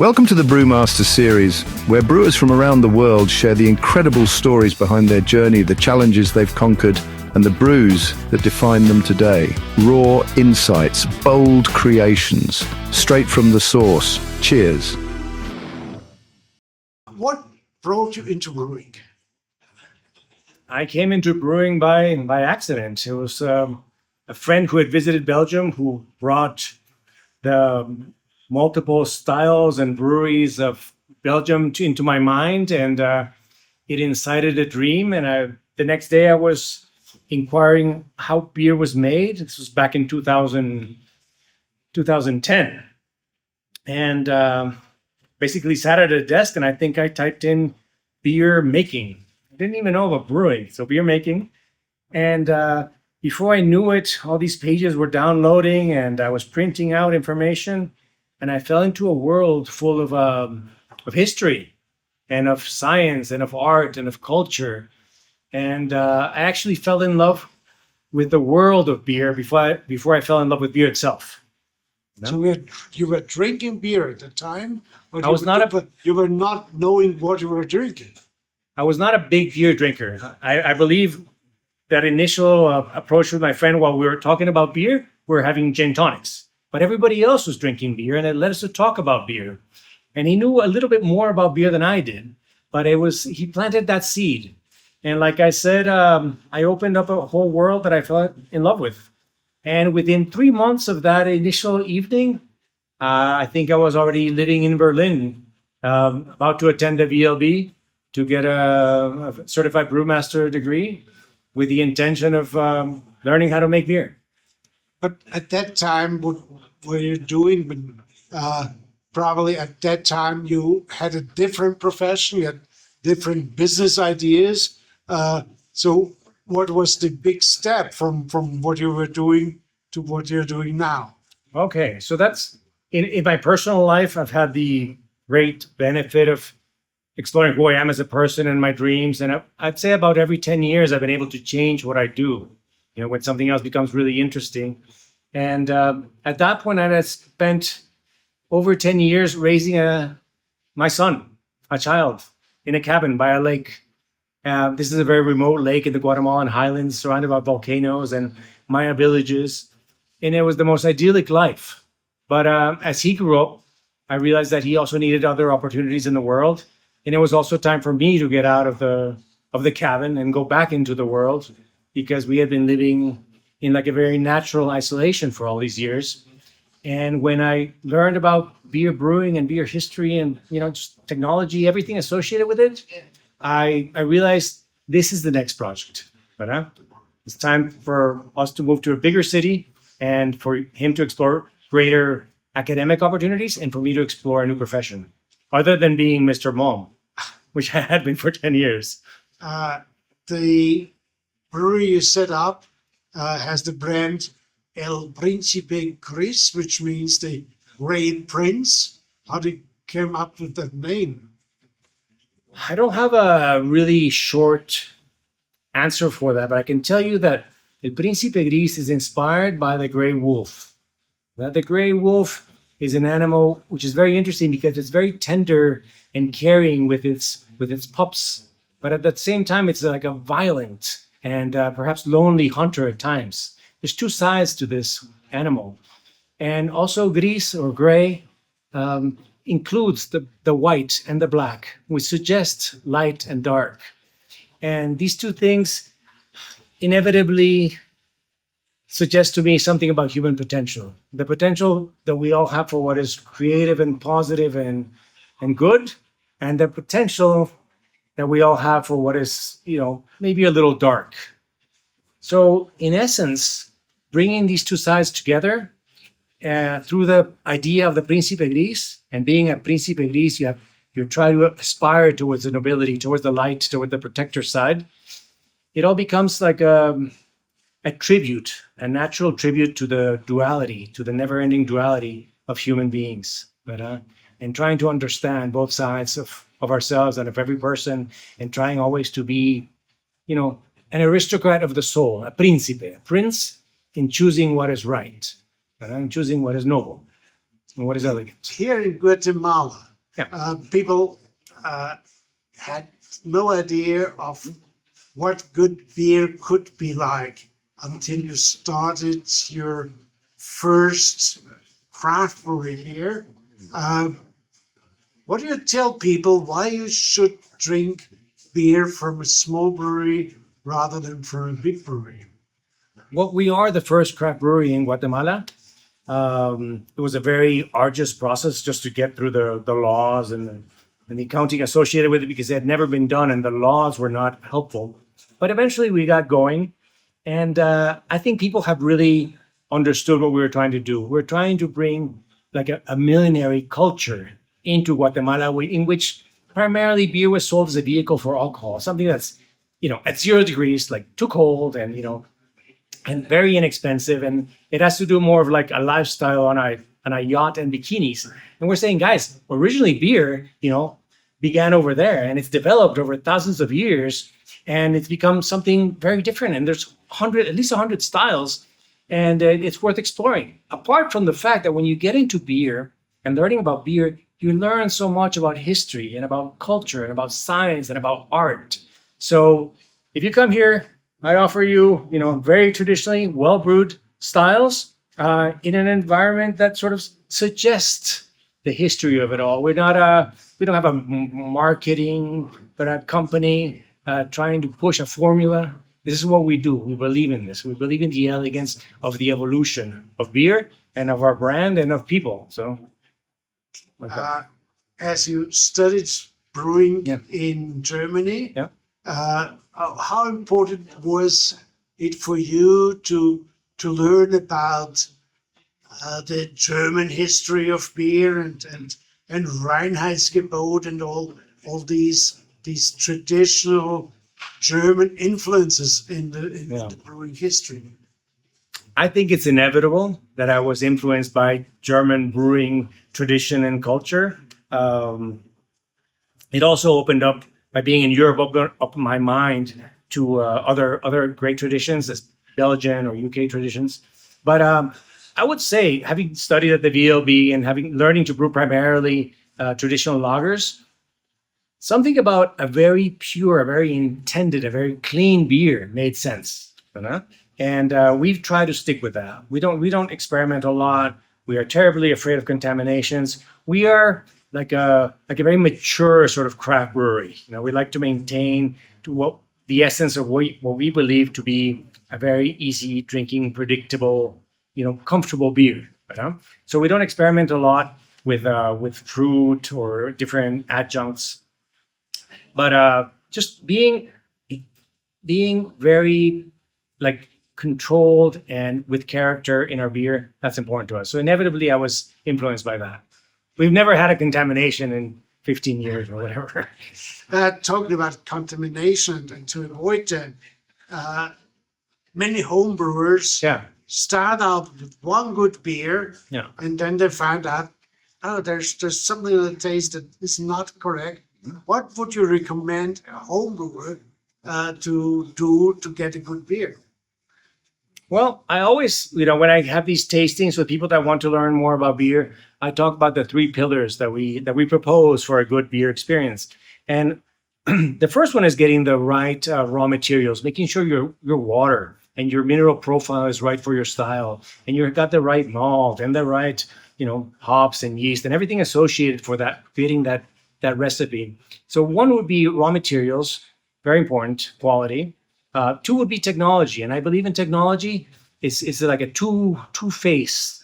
Welcome to the Brewmaster Series, where brewers from around the world share the incredible stories behind their journey, the challenges they've conquered, and the brews that define them today. Raw insights, bold creations, straight from the source. Cheers. What brought you into brewing? I came into brewing by accident. It was a friend who had visited Belgium who brought the multiple styles and breweries of Belgium into my mind, and it incited a dream. And the next day I was inquiring how beer was made. This was back in 2010. And basically sat at a desk, and I think I typed in beer making. I didn't even know about brewing, so beer making. And before I knew it, all these pages were downloading, and I was printing out information. And I fell into a world full of history and of science and of art and of culture. And I actually fell in love with the world of beer before I fell in love with beer itself. So you were drinking beer at the time, but you were not knowing what you were drinking. I was not a big beer drinker. I believe that initial approach with my friend while we were talking about beer, we were having gin tonics. But everybody else was drinking beer, and it led us to talk about beer. And he knew a little bit more about beer than I did, but he planted that seed. And like I said, I opened up a whole world that I fell in love with. And within 3 months of that initial evening, I think I was already living in Berlin, about to attend a VLB to get a certified brewmaster degree with the intention of learning how to make beer. But at that time, what were you doing? Probably at that time, you had a different profession, you had different business ideas. So what was the big step from what you were doing to what you're doing now? Okay, so that's in my personal life, I've had the great benefit of exploring who I am as a person and my dreams. And I'd say about every 10 years, I've been able to change what I do. You know, when something else becomes really interesting. And at that point, I had spent over 10 years raising my son, a child, in a cabin by a lake. This is a very remote lake in the Guatemalan highlands, surrounded by volcanoes and Maya villages. And it was the most idyllic life. But as he grew up, I realized that he also needed other opportunities in the world. And it was also time for me to get out of the cabin and go back into the world, because we had been living in like a very natural isolation for all these years. And when I learned about beer brewing and beer history and, just technology, everything associated with it, I realized this is the next project. But it's time for us to move to a bigger city and for him to explore greater academic opportunities and for me to explore a new profession, other than being Mr. Mom, which I had been for 10 years. The brewery you set up has the brand El Príncipe Gris, which means the Great Prince. How did you come up with that name? I don't have a really short answer for that, but I can tell you that El Príncipe Gris is inspired by the gray wolf. Now, the gray wolf is an animal which is very interesting because it's very tender and caring with its pups, but at the same time, it's like a violent and perhaps lonely hunter at times. There's two sides to this animal. And also gris or gray includes the white and the black, which suggests light and dark. And these two things inevitably suggest to me something about human potential. The potential that we all have for what is creative and positive and good, and the potential that we all have for what is, maybe a little dark. So in essence, bringing these two sides together through the idea of the Principe Gris, and being a Principe Gris, you try to aspire towards the nobility, towards the light, towards the protector side. It all becomes like a tribute, a natural tribute to the duality, to the never-ending duality of human beings. And trying to understand both sides of ourselves and of every person, and trying always to be, an aristocrat of the soul, a principe, a prince in choosing what is right, and choosing what is noble and what is elegant. Here in Guatemala, People had no idea of what good beer could be like until you started your first craft brewery here. What do you tell people why you should drink beer from a small brewery rather than from a big brewery? Well, we are the first craft brewery in Guatemala. It was a very arduous process just to get through the laws and the accounting associated with it because it had never been done and the laws were not helpful. But eventually we got going. And I think people have really understood what we were trying to do. We're trying to bring like a millenary culture into Guatemala in which primarily beer was sold as a vehicle for alcohol, something that's, at 0 degrees, like too cold and, and very inexpensive. And it has to do more of like a lifestyle on a yacht and bikinis. And we're saying, guys, originally beer, began over there and it's developed over thousands of years and it's become something very different. And there's at least 100 styles and it's worth exploring. Apart from the fact that when you get into beer and learning about beer, you learn so much about history and about culture and about science and about art. So if you come here, I offer you, very traditionally well-brewed styles in an environment that sort of suggests the history of it all. We don't have a marketing but a company trying to push a formula. This is what we do. We believe in this. We believe in the elegance of the evolution of beer and of our brand and of people. So, as you studied brewing in Germany, how important was it for you to learn about the German history of beer and Reinheitsgebot and all these traditional German influences in the brewing history? I think it's inevitable that I was influenced by German brewing tradition and culture. It also opened up, by being in Europe, opened up my mind to other great traditions, as Belgian or UK traditions. But I would say, having studied at the VLB and learning to brew primarily traditional lagers, something about a very pure, a very intended, a very clean beer made sense. And we've tried to stick with that. We don't experiment a lot. We are terribly afraid of contaminations. We are like a very mature sort of craft brewery. We like to maintain the essence of what we believe to be a very easy drinking, predictable, comfortable beer. So we don't experiment a lot with fruit or different adjuncts. But just being very controlled and with character in our beer, that's important to us. So inevitably, I was influenced by that. We've never had a contamination in 15 years or whatever. Talking about contamination and to avoid that, many home brewers start out with one good beer and then they find out, there's something in the taste that is not correct. What would you recommend a home brewer to do to get a good beer? Well, I always, when I have these tastings with people that want to learn more about beer, I talk about the 3 pillars that we propose for a good beer experience. And the first one is getting the right raw materials, making sure your water and your mineral profile is right for your style, and you've got the right malt and the right, hops and yeast and everything associated for that, creating that recipe. So one would be raw materials, very important, quality. 2 would be technology, and I believe in technology. It's like a two-face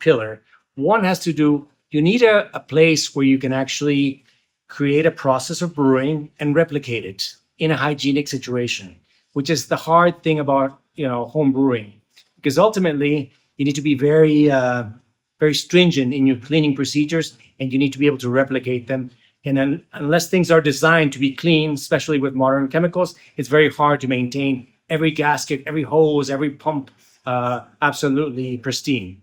pillar. One has to do, you need a place where you can actually create a process of brewing and replicate it in a hygienic situation, which is the hard thing about home brewing, because ultimately you need to be very very stringent in your cleaning procedures, and you need to be able to replicate them. And then, unless things are designed to be clean, especially with modern chemicals, it's very hard to maintain every gasket, every hose, every pump absolutely pristine.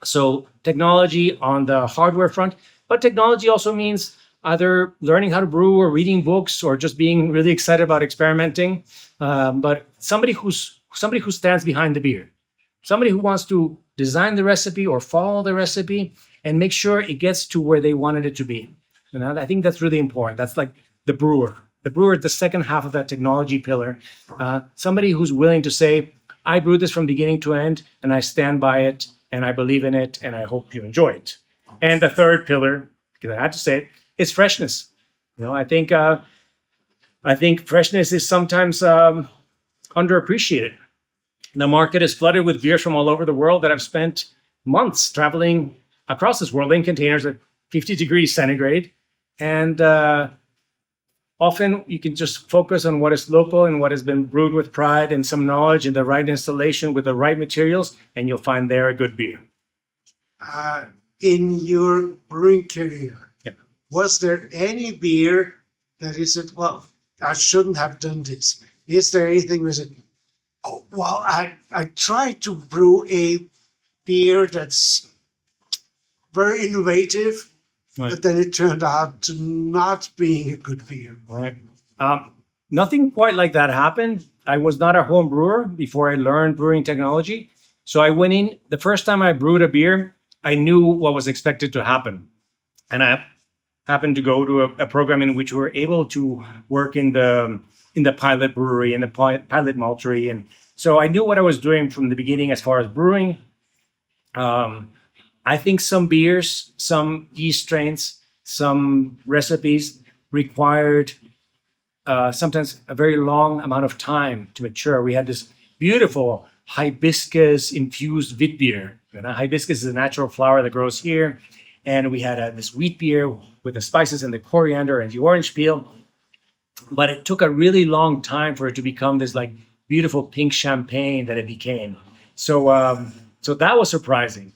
So technology on the hardware front, but technology also means either learning how to brew or reading books or just being really excited about experimenting. But somebody who stands behind the beer, somebody who wants to design the recipe or follow the recipe and make sure it gets to where they wanted it to be. I think that's really important. That's like the brewer. The brewer, the second half of that technology pillar. Somebody who's willing to say, I brewed this from beginning to end, and I stand by it, and I believe in it, and I hope you enjoy it. And the third pillar, because I had to say it, is freshness. I think freshness is sometimes underappreciated. The market is flooded with beers from all over the world that have spent months traveling across this world in containers at 50 degrees centigrade. And often you can just focus on what is local and what has been brewed with pride and some knowledge and the right installation with the right materials, and you'll find there a good beer. In your brewing career, Yep. was there any beer that you said, well, I shouldn't have done this? Is there anything where you said, oh, well, I tried to brew a beer that's very innovative, Right. but then it turned out to not being a good beer? Right. Nothing quite like that happened. I was not a home brewer before I learned brewing technology. So I went in, the first time I brewed a beer, I knew what was expected to happen. And I happened to go to a program in which we were able to work in the pilot brewery, in the pilot maltery. And so I knew what I was doing from the beginning as far as brewing. I think some beers, some yeast strains, some recipes required sometimes a very long amount of time to mature. We had this beautiful hibiscus infused wheat beer. Hibiscus is a natural flower that grows here. And we had this wheat beer with the spices and the coriander and the orange peel. But it took a really long time for it to become this like beautiful pink champagne that it became. So that was surprising.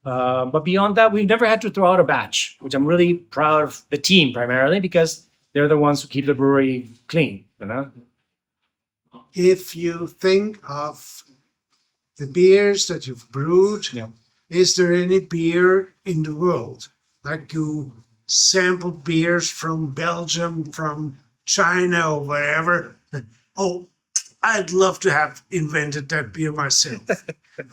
But beyond that, we've never had to throw out a batch, which I'm really proud of the team primarily because they're the ones who keep the brewery clean. If you think of the beers that you've brewed, Yeah. is there any beer in the world, like you sampled beers from Belgium, from China, or wherever? Oh, I'd love to have invented that beer myself.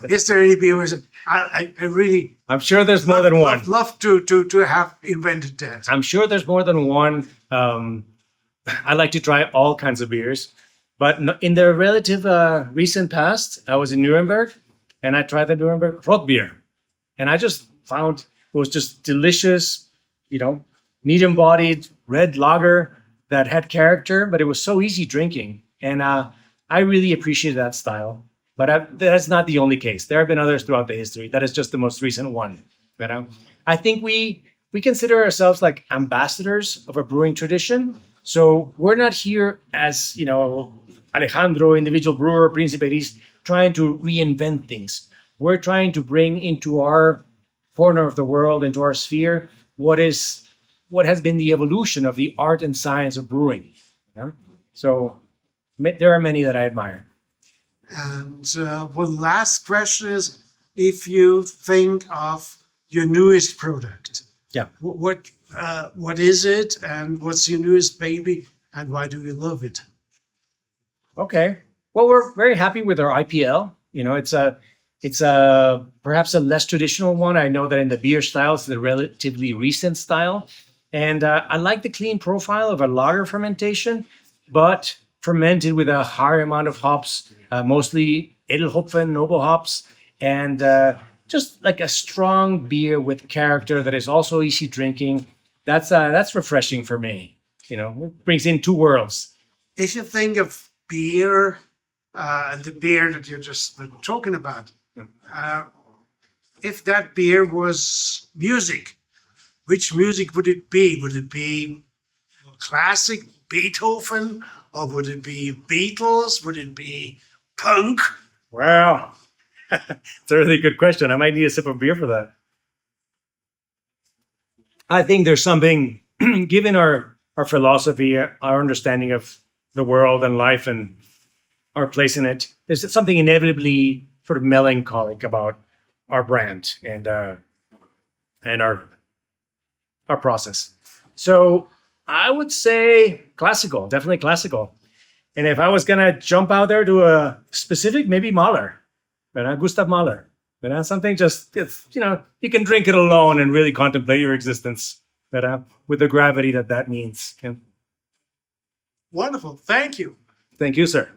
Is there any beer where I really I'm sure there's more than one. I'd love to have invented that? I'm sure there's more than one. I like to try all kinds of beers. But in the relative recent past, I was in Nuremberg and I tried the Nuremberg Rot beer. And I just found it was just delicious, medium-bodied red lager that had character, but it was so easy drinking. And I really appreciated that style. But that's not the only case. There have been others throughout the history. That is just the most recent one. I think we consider ourselves like ambassadors of a brewing tradition. So we're not here as, Alejandro, individual brewer, Principe Gris, trying to reinvent things. We're trying to bring into our corner of the world, into our sphere, what has been the evolution of the art and science of brewing. So there are many that I admire. And one last question is, if you think of your newest product, Yeah. what is it, and what's your newest baby, and why do you love it? Okay. Well, we're very happy with our IPL. It's perhaps a less traditional one. I know that in the beer style, it's the relatively recent style. And I like the clean profile of a lager fermentation, but fermented with a higher amount of hops, mostly Edelhopfen, noble hops, and just like a strong beer with character that is also easy drinking. That's refreshing for me. It brings in two worlds. If you think of beer, and the beer that you're just talking about, if that beer was music, which music would it be? Would it be classic Beethoven, or would it be Beatles? Would it be punk? Wow. It's a really good question. I might need a sip of beer for that. I think there's something, given our philosophy, our understanding of the world and life and our place in it, there's something inevitably sort of melancholic about our brand and our process. So I would say classical, definitely classical. And if I was going to jump out there to a specific, maybe Mahler, Gustav Mahler. Something just, you can drink it alone and really contemplate your existence. but with the gravity that means. Yeah. Wonderful. Thank you. Thank you, sir.